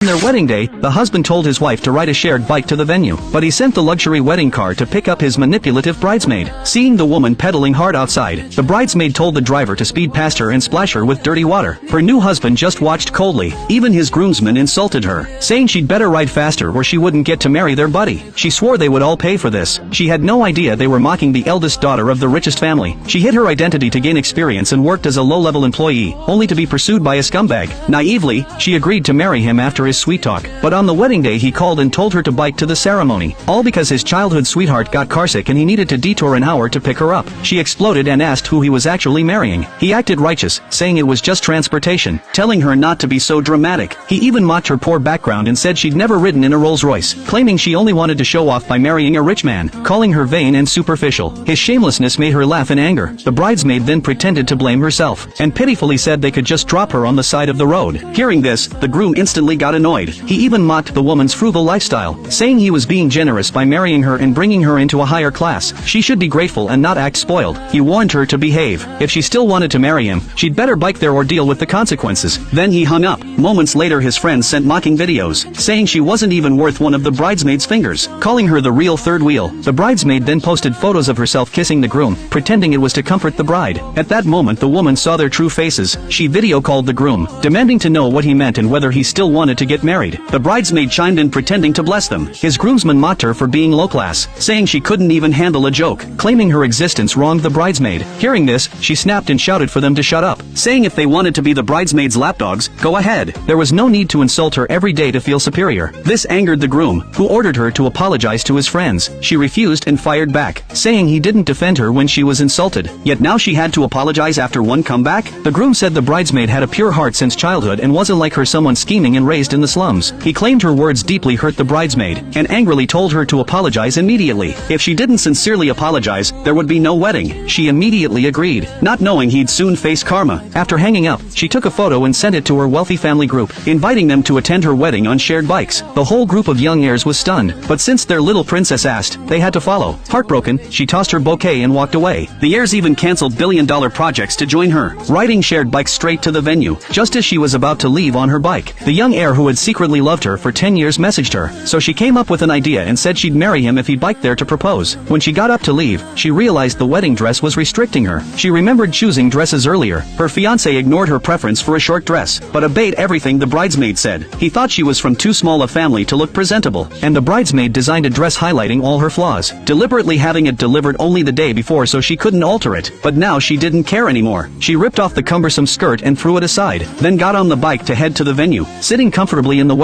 On their wedding day, the husband told his wife to ride a shared bike to the venue, but he sent the luxury wedding car to pick up his manipulative bridesmaid. Seeing the woman pedaling hard outside, the bridesmaid told the driver to speed past her and splash her with dirty water. Her new husband just watched coldly. Even his groomsmen insulted her, saying she'd better ride faster or she wouldn't get to marry their buddy. She swore they would all pay for this. She had no idea they were mocking the eldest daughter of the richest family. She hid her identity to gain experience and worked as a low-level employee, only to be pursued by a scumbag. Naively, she agreed to marry him after his sweet talk, but on the wedding day he called and told her to bike to the ceremony, all because his childhood sweetheart got carsick and he needed to detour an hour to pick her up. She exploded and asked who he was actually marrying. He acted righteous, saying it was just transportation, telling her not to be so dramatic. He even mocked her poor background and said she'd never ridden in a Rolls Royce, claiming she only wanted to show off by marrying a rich man, calling her vain and superficial. His shamelessness made her laugh in anger. The bridesmaid then pretended to blame herself, and pitifully said they could just drop her on the side of the road. Hearing this, the groom instantly got annoyed. He even mocked the woman's frugal lifestyle, saying he was being generous by marrying her and bringing her into a higher class. She should be grateful and not act spoiled. He warned her to behave. If she still wanted to marry him, she'd better bike there or deal with the consequences. Then he hung up. Moments later his friends sent mocking videos, saying she wasn't even worth one of the bridesmaid's fingers, calling her the real third wheel. The bridesmaid then posted photos of herself kissing the groom, pretending it was to comfort the bride. At that moment the woman saw their true faces. She video called the groom, demanding to know what he meant and whether he still wanted to get married. The bridesmaid chimed in pretending to bless them. His groomsmen mocked her for being low class, saying she couldn't even handle a joke, claiming her existence wronged the bridesmaid. Hearing this, she snapped and shouted for them to shut up, saying if they wanted to be the bridesmaid's lapdogs, go ahead. There was no need to insult her every day to feel superior. This angered the groom, who ordered her to apologize to his friends. She refused and fired back, saying he didn't defend her when she was insulted. Yet now she had to apologize after one comeback? The groom said the bridesmaid had a pure heart since childhood and wasn't like her someone scheming and raised in the slums. He claimed her words deeply hurt the bridesmaid, and angrily told her to apologize immediately. If she didn't sincerely apologize, there would be no wedding. She immediately agreed, not knowing he'd soon face karma. After hanging up, she took a photo and sent it to her wealthy family group, inviting them to attend her wedding on shared bikes. The whole group of young heirs was stunned, but since their little princess asked, they had to follow. Heartbroken, she tossed her bouquet and walked away. The heirs even canceled billion-dollar projects to join her, riding shared bikes straight to the venue. Just as she was about to leave on her bike, the young heir who had secretly loved her for 10 years messaged her, so she came up with an idea and said she'd marry him if he'd bike there to propose. When she got up to leave, she realized the wedding dress was restricting her. She remembered choosing dresses earlier. Her fiancé ignored her preference for a short dress, but obeyed everything the bridesmaid said. He thought she was from too small a family to look presentable, and the bridesmaid designed a dress highlighting all her flaws, deliberately having it delivered only the day before so she couldn't alter it. But now she didn't care anymore. She ripped off the cumbersome skirt and threw it aside, then got on the bike to head to the venue. Sitting comfortably in the wedding